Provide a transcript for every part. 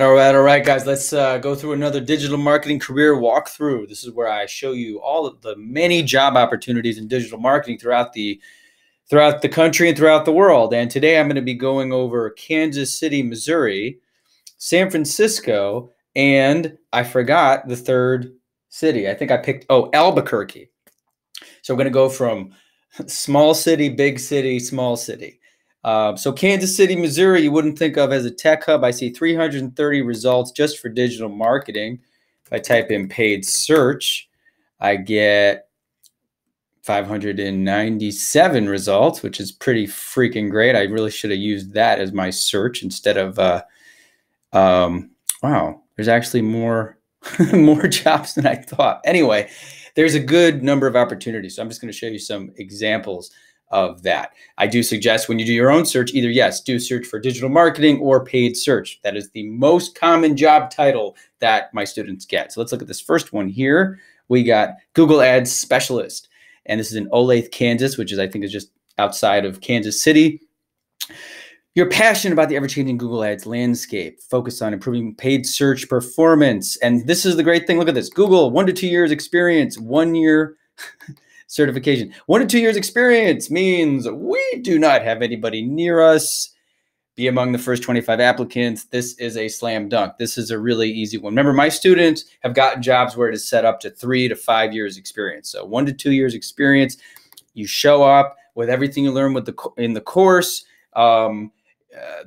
All right, guys. Let's go through another digital marketing career walkthrough. This is where I show you all of the many job opportunities in digital marketing throughout the country and throughout the world. And today I'm going to be going over Kansas City, Missouri, San Francisco, and I forgot the third city. I think I picked Albuquerque. So we're going to go from small city, big city, small city. So Kansas City, Missouri, you wouldn't think of as a tech hub. I see 330 results just for digital marketing. If I type in paid search, I get 597 results, which is pretty freaking great. I really should have used that as my search instead of, wow, there's actually more, more jobs than I thought. Anyway, there's a good number of opportunities. So I'm just going to show you some examples of that. I do suggest when you do your own search, either yes, do search for digital marketing or paid search. That is the most common job title that my students get. So let's look at this first one here. We got Google Ads Specialist, and this is in Olathe, Kansas, which is, I think, is just outside of Kansas City. You're passionate about the ever-changing Google Ads landscape. Focus on improving paid search performance. And this is the great thing. Look at this. Google, 1 to 2 years experience, 1 year certification. 1 to 2 years experience means we do not have anybody near us. Be among the first 25 applicants. This is a slam dunk. This is a really easy one. Remember, my students have gotten jobs where it is set up to 3 to 5 years experience. So 1 to 2 years experience. You show up with everything you learn in the course. The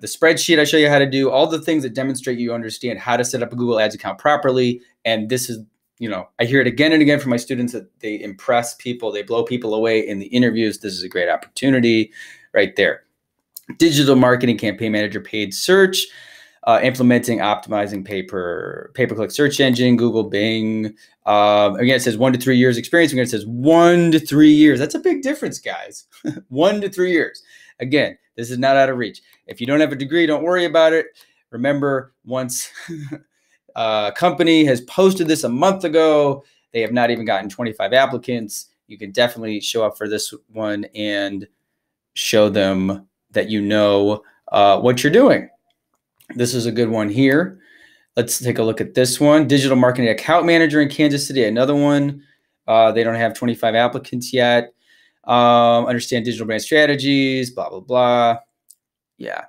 spreadsheet I show you how to do, all the things that demonstrate you understand how to set up a Google Ads account properly. And this is, I hear it again and again from my students that they impress people, they blow people away in the interviews. This is a great opportunity right there. Digital marketing campaign manager, paid search, implementing, optimizing pay-per-click search engine, Google, Bing. Again, it says 1 to 3 years experience. Again, it says 1 to 3 years. That's a big difference, guys. 1 to 3 years. Again, this is not out of reach. If you don't have a degree, don't worry about it. Remember, once a company has posted this a month ago, they have not even gotten 25 applicants. You can definitely show up for this one and show them that you know what you're doing. This is a good one here. Let's take a look at this one. Digital marketing account manager in Kansas City, another one. They don't have 25 applicants yet. Understand digital brand strategies, blah, blah, blah. Yeah.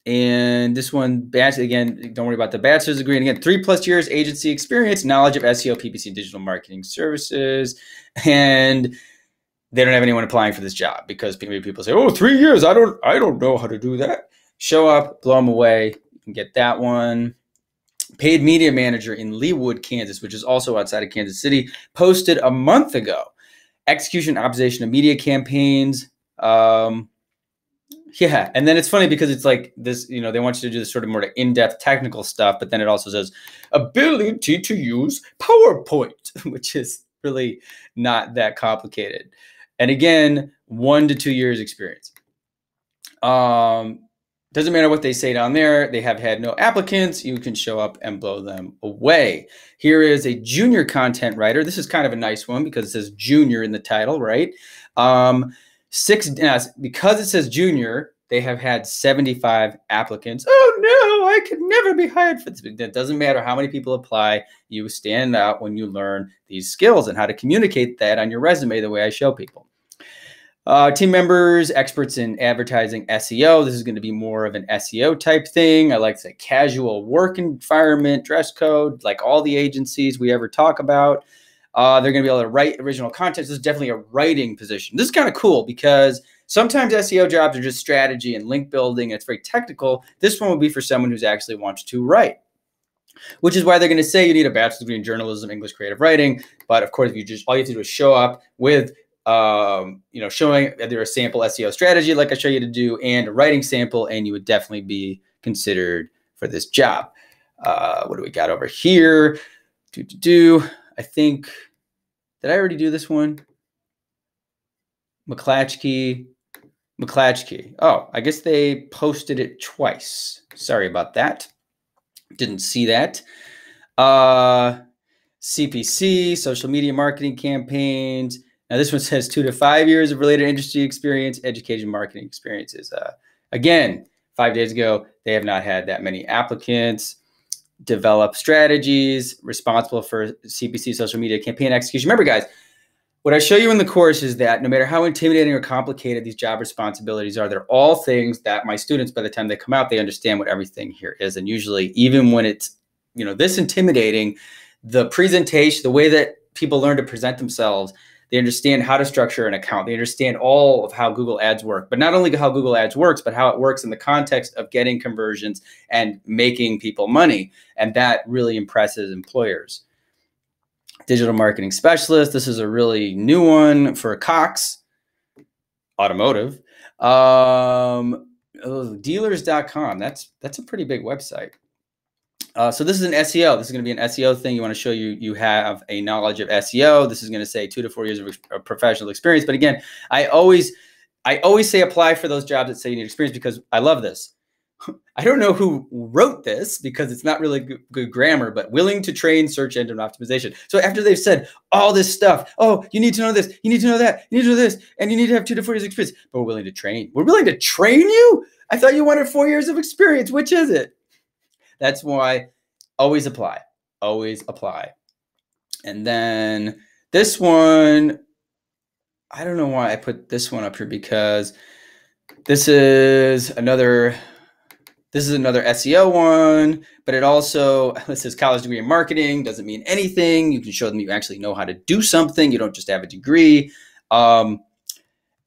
And this one, again, don't worry about the bachelor's degree. And again, 3+ years agency experience, knowledge of SEO, PPC, digital marketing services. And they don't have anyone applying for this job because maybe people say, oh, 3 years, I don't know how to do that. Show up, blow them away. You can get that one. Paid media manager in Leawood, Kansas, which is also outside of Kansas City, posted a month ago. Execution, optimization of media campaigns. Yeah, and then it's funny because it's like this, they want you to do this sort of more in-depth technical stuff, but then it also says ability to use PowerPoint, which is really not that complicated. And again, 1 to 2 years experience. Doesn't matter what they say down there. They have had no applicants. You can show up and blow them away. Here is a junior content writer. This is kind of a nice one because it says junior in the title, right? Because it says junior, they have had 75 applicants. Oh no, I could never be hired for this. It doesn't matter how many people apply. You stand out when you learn these skills and how to communicate that on your resume the way I show people. Team members, experts in advertising, SEO. This is going to be more of an SEO type thing. I like to say casual work environment, dress code, like all the agencies we ever talk about. They're going to be able to write original content. This is definitely a writing position. This is kind of cool because sometimes SEO jobs are just strategy and link building. It's very technical. This one will be for someone who's actually wants to write, which is why they're going to say you need a bachelor's degree in journalism, English, creative writing. But of course, if you all you have to do is show up with showing either a sample SEO strategy like I show you to do and a writing sample, and you would definitely be considered for this job. What do we got over here? I think, did I already do this one? McClatchy. Oh, I guess they posted it twice. Sorry about that. Didn't see that. CPC, social media marketing campaigns. Now this one says 2 to 5 years of related industry experience, education marketing experiences. Again, 5 days ago, they have not had that many applicants. develop strategies, responsible for CPC social media campaign execution. Remember, guys, what I show you in the course is that no matter how intimidating or complicated these job responsibilities are, they're all things that my students, by the time they come out, they understand what everything here is. And usually, even when it's, this intimidating, the presentation, the way that people learn to present themselves, they understand how to structure an account. They understand all of how Google Ads work, but not only how Google Ads works, but how it works in the context of getting conversions and making people money. And that really impresses employers. Digital marketing specialist. This is a really new one for Cox Automotive. Dealers.com. That's a pretty big website. So this is an SEO. This is going to be an SEO thing. You want to show you have a knowledge of SEO. This is going to say 2 to 4 years of professional experience. But again, I always say apply for those jobs that say you need experience, because I love this. I don't know who wrote this because it's not really good grammar, but willing to train search engine optimization. So after they've said all this stuff, oh, you need to know this, you need to know that, you need to know this, and you need to have 2 to 4 years experience, but we're willing to train. We're willing to train you? I thought you wanted 4 years of experience. Which is it? That's why always apply, always apply. And then this one, I don't know why I put this one up here, because this is another SEO one, but it also, this says college degree in marketing, doesn't mean anything. You can show them you actually know how to do something. You don't just have a degree. And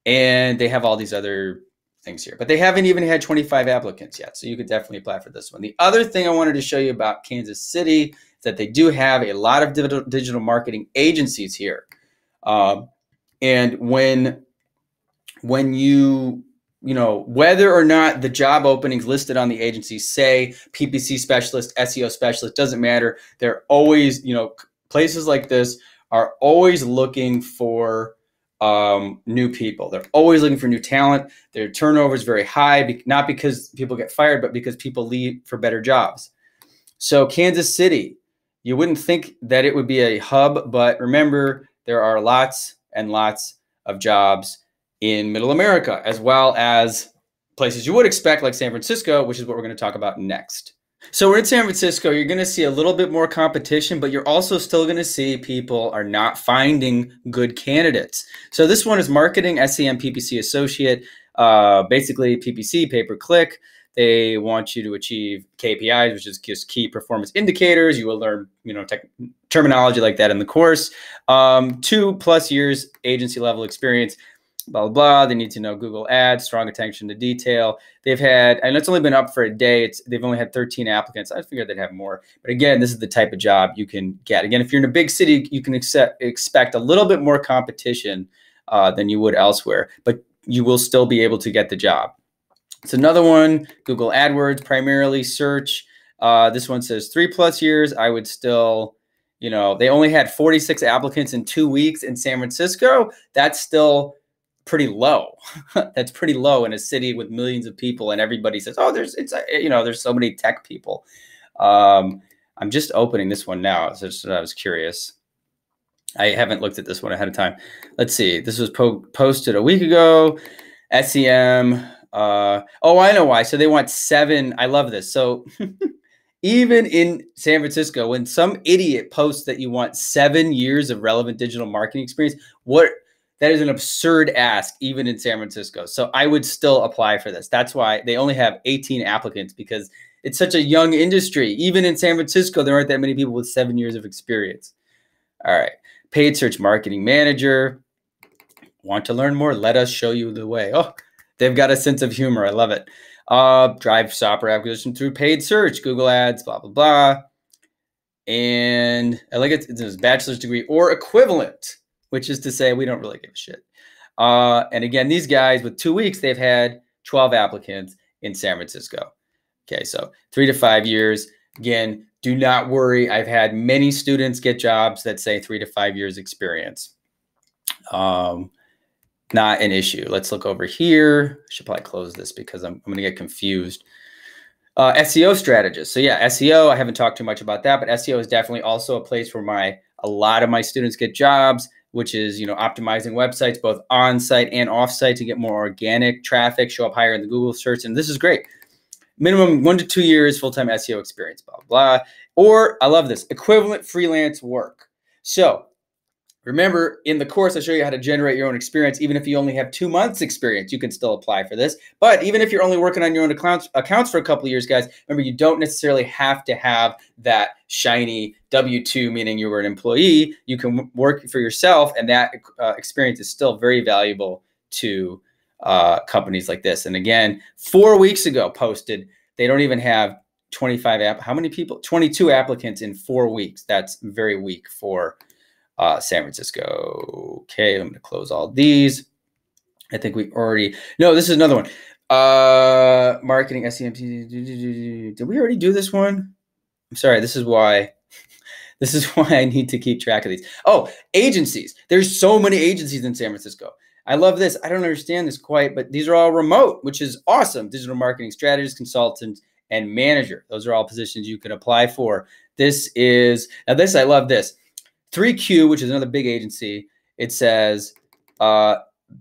they have all these other things here, but they haven't even had 25 applicants yet. So you could definitely apply for this one. The other thing I wanted to show you about Kansas City is that they do have a lot of digital marketing agencies here. And when you whether or not the job openings listed on the agency say PPC specialist, SEO specialist, doesn't matter. They're always, places like this are always looking for new people. They're always looking for new talent. Their turnover is very high, not because people get fired, but because people leave for better jobs. So Kansas City, you wouldn't think that it would be a hub, but remember, there are lots and lots of jobs in Middle America, as well as places you would expect like San Francisco, which is what we're going to talk about next. So we're in San Francisco. You're going to see a little bit more competition, but you're also still going to see people are not finding good candidates. So this one is marketing SEM PPC associate, basically PPC, pay-per-click. They want you to achieve KPIs, which is just key performance indicators. You will learn, terminology like that in the course. 2+ years agency level experience. Blah, blah, blah. They need to know Google Ads, strong attention to detail. They've had, and it's only been up for a day. They've only had 13 applicants. I figured they'd have more. But again, this is the type of job you can get. Again, if you're in a big city, you can expect a little bit more competition than you would elsewhere, but you will still be able to get the job. It's another one, Google AdWords, primarily search. This one says 3+ years. I would still, they only had 46 applicants in 2 weeks in San Francisco. That's still pretty low. That's pretty low in a city with millions of people, and everybody says, "Oh, there's so many tech people." I'm just opening this one now, so I was curious. I haven't looked at this one ahead of time. Let's see. This was posted a week ago. SEM. Oh, I know why. So they want 7. I love this. So even in San Francisco, when some idiot posts that you want 7 years of relevant digital marketing experience, that is an absurd ask, even in San Francisco. So I would still apply for this. That's why they only have 18 applicants, because it's such a young industry. Even in San Francisco, there aren't that many people with 7 years of experience. All right. Paid search marketing manager. Want to learn more? Let us show you the way. Oh, they've got a sense of humor. I love it. Drive shopper acquisition through paid search, Google Ads, blah, blah, blah. And I like it. It's a bachelor's degree or equivalent, which is to say we don't really give a shit. And again, these guys with 2 weeks, they've had 12 applicants in San Francisco. Okay, so 3 to 5 years. Again, do not worry. I've had many students get jobs that say 3 to 5 years experience. Not an issue. Let's look over here. I should probably close this because I'm going to get confused. SEO strategist. So yeah, SEO, I haven't talked too much about that, but SEO is definitely also a place where a lot of my students get jobs, which is, optimizing websites, both on-site and off-site to get more organic traffic, show up higher in the Google search. And this is great. minimum 1 to 2 years full-time SEO experience, blah, blah. Or I love this, equivalent freelance work. So remember, in the course, I show you how to generate your own experience. Even if you only have 2 months experience, you can still apply for this. But even if you're only working on your own accounts for a couple of years, guys, remember, you don't necessarily have to have that shiny W-2, meaning you were an employee. You can work for yourself, and that experience is still very valuable to companies like this. And again, 4 weeks ago posted, they don't even have 25 how many people? 22 applicants in 4 weeks. That's very weak for San Francisco. Okay, I'm going to close all these. I think we already, no, this is another one. Marketing, SEMT. Did we already do this one? I'm sorry, this is why I need to keep track of these. Oh, agencies. There's so many agencies in San Francisco. I love this. I don't understand this quite, but these are all remote, which is awesome. Digital marketing strategist, consultant, and manager. Those are all positions you can apply for. This is, now this, I love this. 3Q, which is another big agency, it says,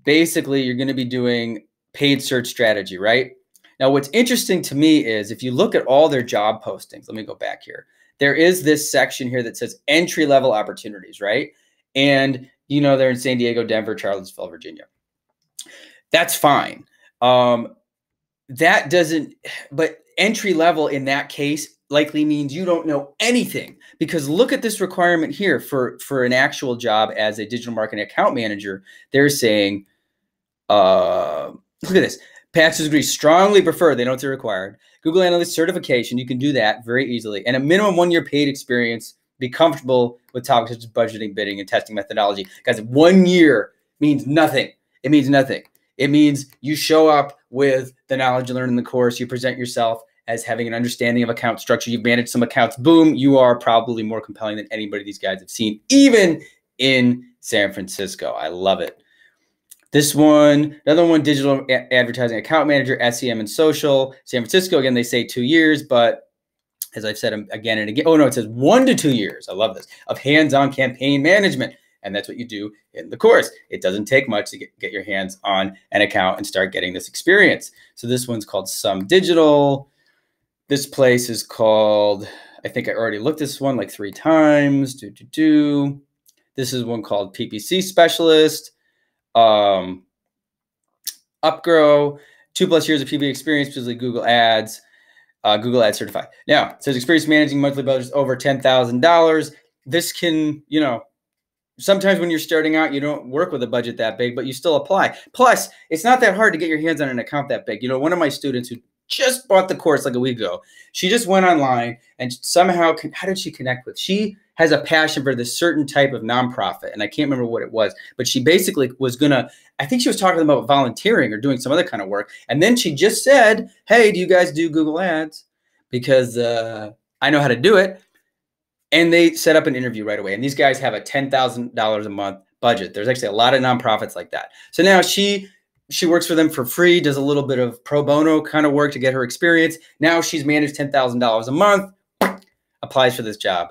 basically you're going to be doing paid search strategy, right? Now, what's interesting to me is if you look at all their job postings, let me go back here. There is this section here that says entry-level opportunities, right? And, you know, they're in San Diego, Denver, Charlottesville, Virginia. That's fine. That doesn't, but entry-level in that case likely means you don't know anything, because look at this requirement here for an actual job as a digital marketing account manager. They're saying, look at this, bachelor's degree strongly preferred. They know it's required. Google Analytics certification. You can do that very easily. And a minimum 1 year paid experience. Be comfortable with topics such as budgeting, bidding, and testing methodology. Guys, 1 year means nothing. It means nothing. It means you show up with the knowledge you learned in the course. You present yourself as having an understanding of account structure. You've managed some accounts. Boom, you are probably more compelling than anybody these guys have seen, even in San Francisco. I love it. This one, another one, digital advertising account manager, SEM and social. San Francisco, again, they say 2 years, but as I've said again and again, oh no, it says 1 to 2 years. I love this, of hands-on campaign management. And that's what you do in the course. It doesn't take much to get your hands on an account and start getting this experience. So this one's called Some Digital. This place is called, I think I already looked at this one like 3 times. This is one called PPC Specialist. Upgrow, 2+ years of PPC experience, specifically Google Ads, Google Ads certified. Now, it says experience managing monthly budgets over $10,000. This can, you know, sometimes when you're starting out, you don't work with a budget that big, but you still apply. Plus, it's not that hard to get your hands on an account that big. You know, one of my students who just bought the course like a week ago, she just went online and somehow, how did she connect with? She has a passion for this certain type of nonprofit, and I can't remember what it was, but she basically was gonna, I think she was talking about volunteering or doing some other kind of work. And then she just said, hey, do you guys do Google Ads? Because I know how to do it. And they set up an interview right away. And these guys have a $10,000 a month budget. There's actually a lot of nonprofits like that. So now she works for them for free, does a little bit of pro bono kind of work to get her experience. Now she's managed $10,000 a month, applies for this job.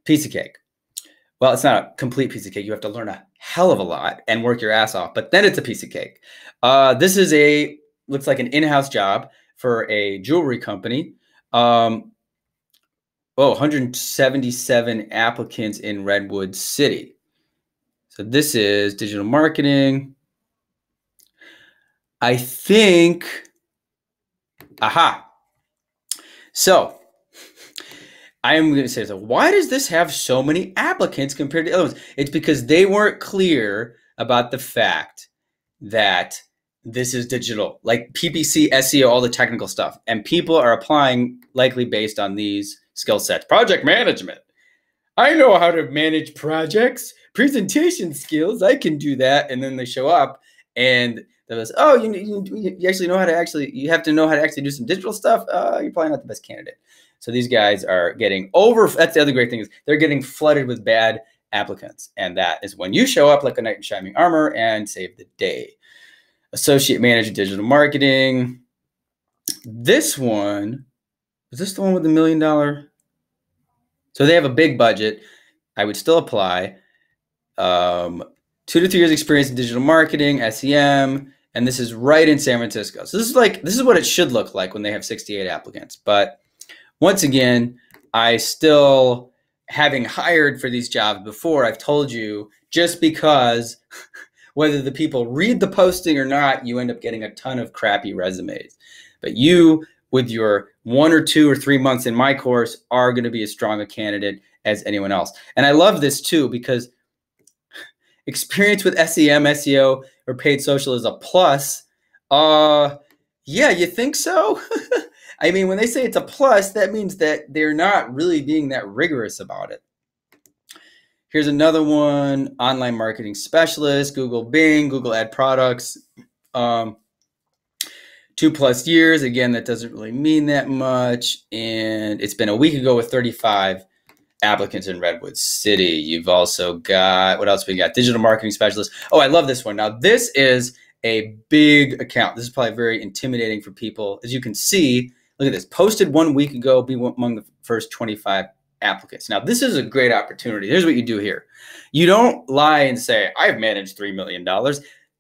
Piece of cake. Well, it's not a complete piece of cake. You have to learn a hell of a lot and work your ass off, but then it's a piece of cake. This is looks like an in-house job for a jewelry company. 177 applicants in Redwood City. So this is digital marketing. I think, So I am going to say, so why does this have so many applicants compared to the other ones? It's because they weren't clear about the fact that this is digital, like PPC, SEO, all the technical stuff. And people are applying likely based on these skill sets. Project management. I know how to manage projects. Presentation skills. I can do that. And then they show up and they're like, oh, you actually know how to you have to know how to actually do some digital stuff. You're probably not the best candidate. So these guys are getting that's the other great thing is they're getting flooded with bad applicants. And that is when you show up like a knight in shining armor and save the day. Associate manager, digital marketing. This one, is this the one with the $1 million? So they have a big budget. I would still apply. 2 to 3 years experience in digital marketing, SEM, And this is right in San Francisco. So this is what it should look like when they have 68 applicants. But once again, I still, having hired for these jobs before, I've told you, just because whether the people read the posting or not, you end up getting a ton of crappy resumes. But you, with your 1 or 2 or 3 months in my course, are going to be as strong a candidate as anyone else. And I love this too, because experience with SEM, SEO, or paid social is a plus. Yeah, you think so? I mean, when they say it's a plus, that means that they're not really being that rigorous about it. Here's another one, online marketing specialist, Google Bing, Google Ad Products, 2+ years. Again, that doesn't really mean that much. And it's been a week ago with 35 applicants in Redwood City. You've also got, what else we got? Digital marketing specialist. Oh, I love this one. Now, this is a big account. This is probably very intimidating for people. As you can see, look at this. Posted 1 week ago, be among the first 25 applicants. Now, this is a great opportunity. Here's what you do here. You don't lie and say, I've managed $3 million.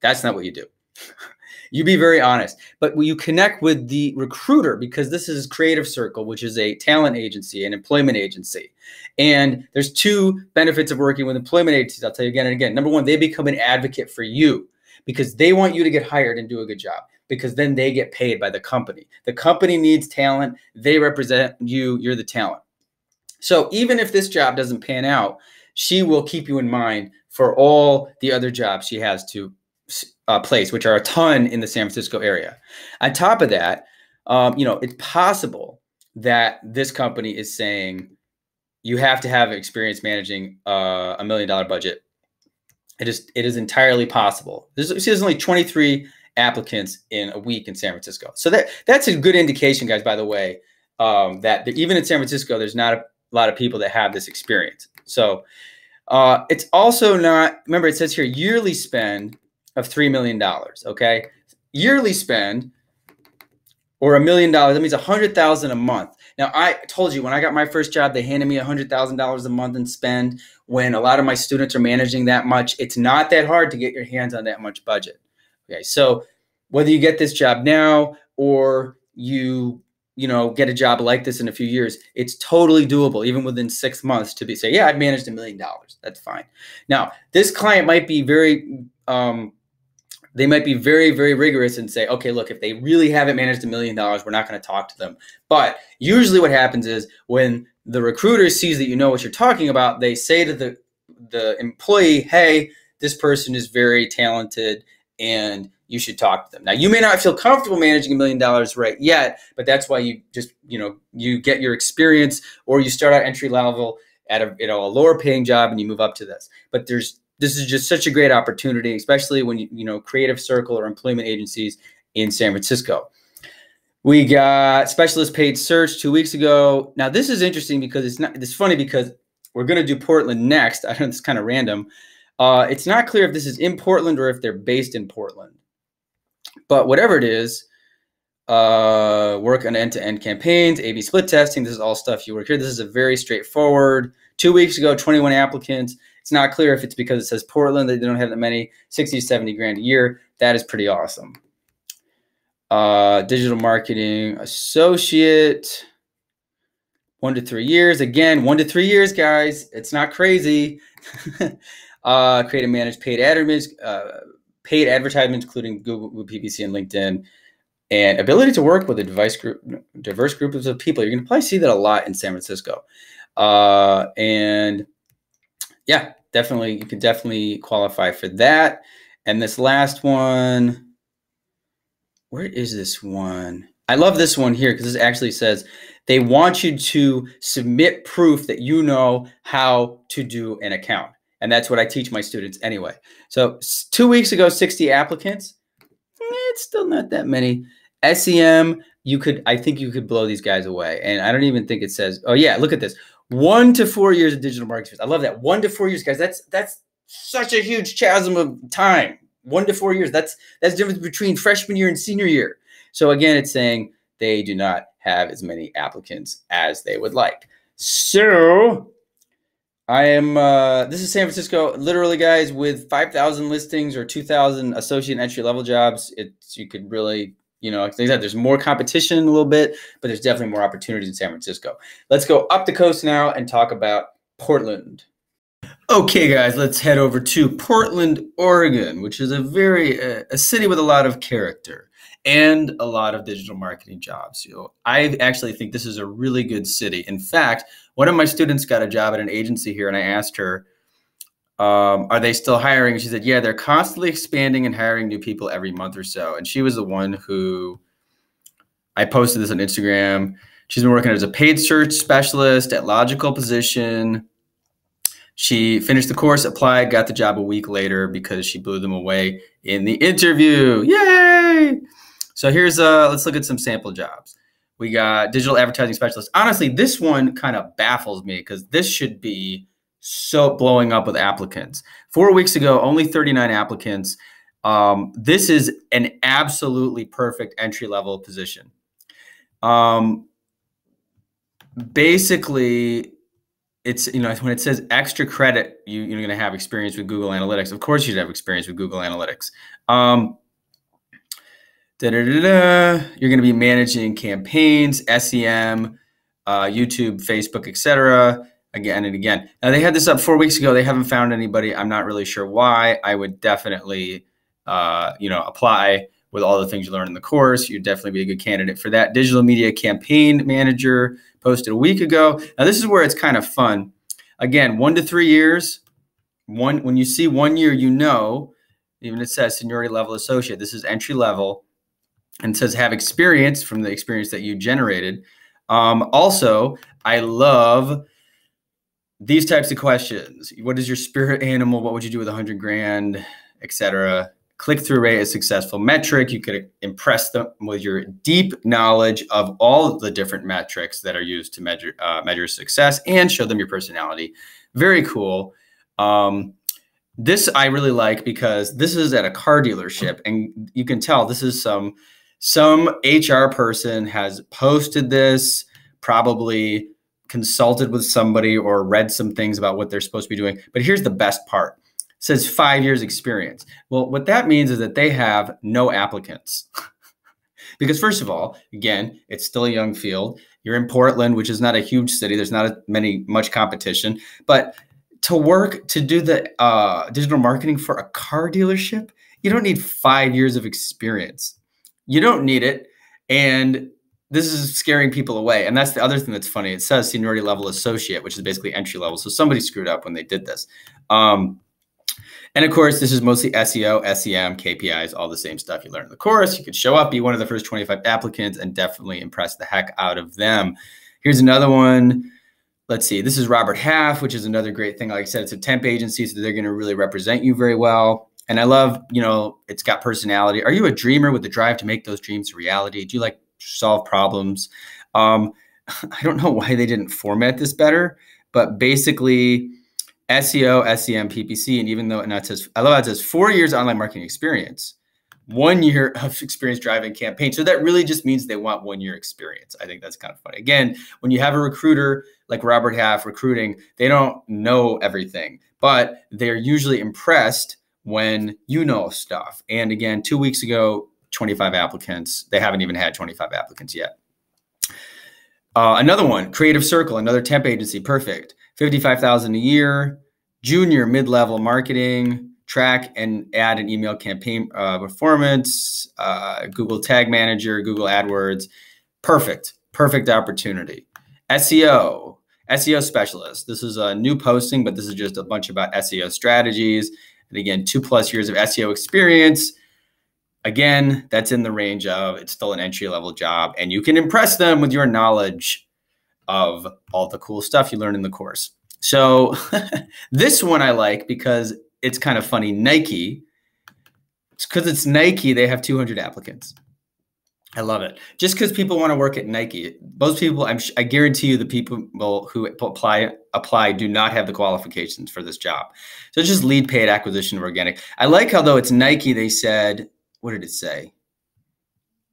That's not what you do. You be very honest, but you connect with the recruiter, because this is Creative Circle, which is a talent agency, an employment agency. And there's 2 benefits of working with employment agencies. I'll tell you again and again. Number one, they become an advocate for you because they want you to get hired and do a good job, because then they get paid by the company. The company needs talent. They represent you. You're the talent. So even if this job doesn't pan out, she will keep you in mind for all the other jobs she has to place, which are a ton in the San Francisco area. On top of that, it's possible that this company is saying you have to have experience managing a $1 million budget. It is entirely possible. There's only 23 applicants in a week in San Francisco. So that's a good indication, guys, by the way, that even in San Francisco, there's not a lot of people that have this experience. So it's also not, remember it says here, yearly spend of $3 million, okay? Yearly spend, or $1 million, that means $100,000 a month. Now, I told you when I got my first job, they handed me $100,000 a month in spend. When a lot of my students are managing that much, it's not that hard to get your hands on that much budget. Okay, so whether you get this job now or you get a job like this in a few years, it's totally doable, even within 6 months, to say, yeah, I've managed $1 million. That's fine. Now, this client might be very, very rigorous and say, okay, look, if they really haven't managed $1 million, we're not going to talk to them. But usually what happens is when the recruiter sees that you know what you're talking about, they say to the employee, hey, this person is very talented and you should talk to them. Now, you may not feel comfortable managing $1 million right yet, but that's why you just, you get your experience, or you start out entry level at a lower paying job and you move up to this. But this is just such a great opportunity, especially when Creative Circle or employment agencies in San Francisco. We got specialist paid search 2 weeks ago. Now, this is interesting because it's funny because we're going to do Portland next. I know it's kind of random. It's not clear if this is in Portland or if they're based in Portland. But whatever it is, work on end-to-end campaigns, A/B split testing. This is all stuff you work here. This is a very straightforward. 2 weeks ago, 21 applicants. It's not clear if it's because it says Portland that they don't have that many. 60 to 70 grand a year. That is pretty awesome. Digital marketing associate, 1 to 3 years. Again, 1 to 3 years, guys. It's not crazy. Create and manage paid advertisements, including Google, PPC, and LinkedIn, and ability to work with a diverse group of people. You're going to probably see that a lot in San Francisco. And yeah, definitely, you could definitely qualify for that. And this last one, where is this one? I love this one here because this actually says they want you to submit proof that you know how to do an account. And that's what I teach my students anyway. So 2 weeks ago, 60 applicants. It's still not that many. SEM, I think you could blow these guys away. And I don't even think it says, oh yeah, look at this. 1 to 4 years of digital marketing. I love that. 1 to 4 years, guys. That's such a huge chasm of time. 1 to 4 years. That's the difference between freshman year and senior year. So again, it's saying they do not have as many applicants as they would like. So I am, this is San Francisco, literally guys, with 5,000 listings or 2,000 associate and entry level jobs. You could really, like I said, there's more competition a little bit, but there's definitely more opportunities in San Francisco. Let's go up the coast now and talk about Portland. Okay, guys, let's head over to Portland, Oregon, which is a city with a lot of character and a lot of digital marketing jobs. I actually think this is a really good city. In fact, one of my students got a job at an agency here, and I asked her, are they still hiring? She said, yeah, they're constantly expanding and hiring new people every month or so. And she was the one who, I posted this on Instagram. She's been working as a paid search specialist at Logical Position. She finished the course, applied, got the job a week later because she blew them away in the interview. Yay! So here's, let's look at some sample jobs. We got digital advertising specialist. Honestly, this one kind of baffles me because this should be so blowing up with applicants. 4 weeks ago, only 39 applicants. This is an absolutely perfect entry-level position. Basically, it's, when it says extra credit, you're going to have experience with Google Analytics. Of course, you'd have experience with Google Analytics. You're going to be managing campaigns, SEM, YouTube, Facebook, etc. Again and again. Now, they had this up 4 weeks ago. They haven't found anybody. I'm not really sure why. I would definitely, apply with all the things you learn in the course. You'd definitely be a good candidate for that. Digital media campaign manager, posted a week ago. Now, this is where it's kind of fun. Again, 1 to 3 years. When you see 1 year, even it says seniority level associate. This is entry level, and it says have experience from the experience that you generated. Also, I love these types of questions. What is your spirit animal? What would you do with 100 grand, etc. Click-through rate is a successful metric. You could impress them with your deep knowledge of all the different metrics that are used to measure success and show them your personality. Very cool. This I really like because this is at a car dealership, and you can tell this is some HR person has posted this, probably consulted with somebody or read some things about what they're supposed to be doing. But here's the best part. It says 5 years experience. Well, what that means is that they have no applicants. Because first of all, again, it's still a young field. You're in Portland, which is not a huge city. There's not much competition. But to do the digital marketing for a car dealership, you don't need 5 years of experience. You don't need it. And this is scaring people away. And that's the other thing that's funny. It says seniority level associate, which is basically entry level. So somebody screwed up when they did this. And of course, this is mostly SEO, SEM, KPIs, all the same stuff you learn in the course. You could show up, be one of the first 25 applicants, and definitely impress the heck out of them. Here's another one. Let's see. This is Robert Half, which is another great thing. Like I said, it's a temp agency, so they're going to really represent you very well. And I love, it's got personality. Are you a dreamer with the drive to make those dreams a reality? Do you like solve problems? I don't know why they didn't format this better, but basically SEO, SEM, PPC, and even though it says, I love how it says 4 years online marketing experience, 1 year of experience driving campaign. So that really just means they want 1 year experience. I think that's kind of funny. Again, when you have a recruiter like Robert Half recruiting, they don't know everything, but they're usually impressed when you know stuff. And again, 2 weeks ago, 25 applicants. They haven't even had 25 applicants yet. Another one, Creative Circle, another temp agency, perfect. 55,000 a year, junior mid-level marketing, track and add an email campaign performance, Google Tag Manager, Google AdWords, perfect opportunity. SEO specialist. This is a new posting, but this is just a bunch about SEO strategies. And again, 2+ years of SEO experience. Again, that's in the range of, it's still an entry-level job, and you can impress them with your knowledge of all the cool stuff you learn in the course. So this one I like because it's kind of funny. Nike, because it's Nike, they have 200 applicants. I love it. Just because people want to work at Nike. Most people, I guarantee you the people who apply do not have the qualifications for this job. So it's just lead, paid, acquisition, organic. I like how though it's Nike, they said, what did it say?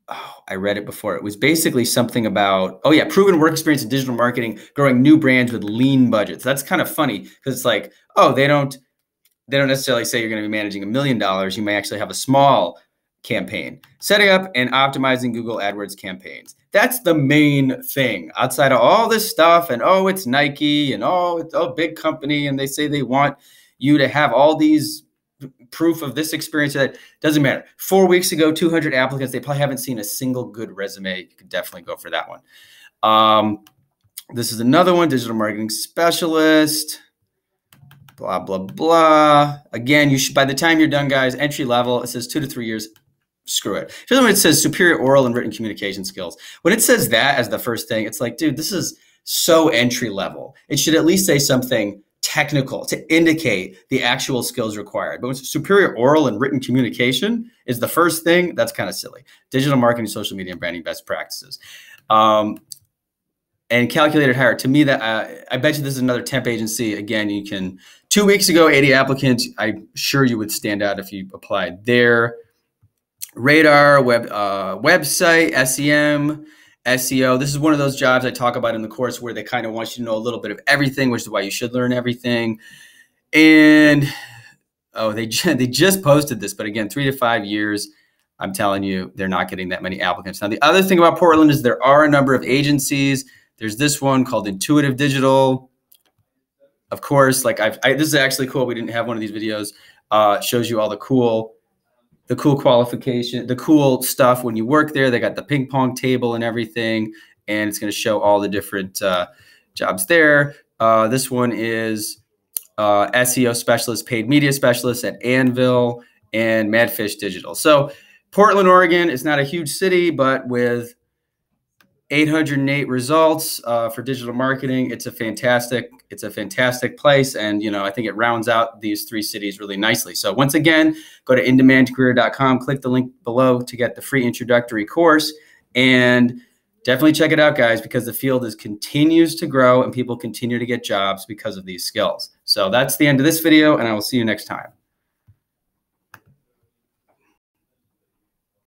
oh, I read it before. It was basically something about, oh yeah, proven work experience in digital marketing, growing new brands with lean budgets. That's kind of funny because it's like, oh, they don't necessarily say you're going to be managing $1 million. You may actually have a small campaign. Setting up and optimizing Google AdWords campaigns. That's the main thing outside of all this stuff. And oh, it's Nike and oh, it's a big company. And they say they want you to have all these proof of this experience. That doesn't matter. 4 weeks ago, 200 applicants. They probably haven't seen a single good resume. You could definitely go for that one. This is another one, digital marketing specialist. Blah, blah, blah. Again, you should, by the time you're done, guys, entry level, it says 2 to 3 years. Screw it. Here's when it says superior oral and written communication skills. When it says that as the first thing, it's like, dude, this is so entry level. It should at least say something technical to indicate the actual skills required. But when superior oral and written communication is the first thing, that's kind of silly. Digital marketing, social media, and branding best practices. And calculated hire, to me, that I bet you this is another temp agency. Again, you can, 2 weeks ago, 80 applicants. I'm sure you would stand out if you applied there. Radar, website, SEM, SEO. This is one of those jobs I talk about in the course where they kind of want you to know a little bit of everything, which is why you should learn everything. And oh, they just posted this, but again, 3 to 5 years. I'm telling you, they're not getting that many applicants. Now, the other thing about Portland is there are a number of agencies. There's this one called Intuitive Digital. Of course, like this is actually cool. We didn't have one of these videos. Shows you all the cool qualification, the cool stuff when you work there. They got the ping pong table and everything, and it's going to show all the different jobs there. This one is SEO specialist, paid media specialist at Anvil and Madfish Digital. So Portland, Oregon is not a huge city, but with 808 results for digital marketing, it's a fantastic place. And, you know, I think it rounds out these 3 cities really nicely. So once again, go to indemandcareer.com, click the link below to get the free introductory course, and definitely check it out, guys, because the field continues to grow and people continue to get jobs because of these skills. So that's the end of this video, and I will see you next time.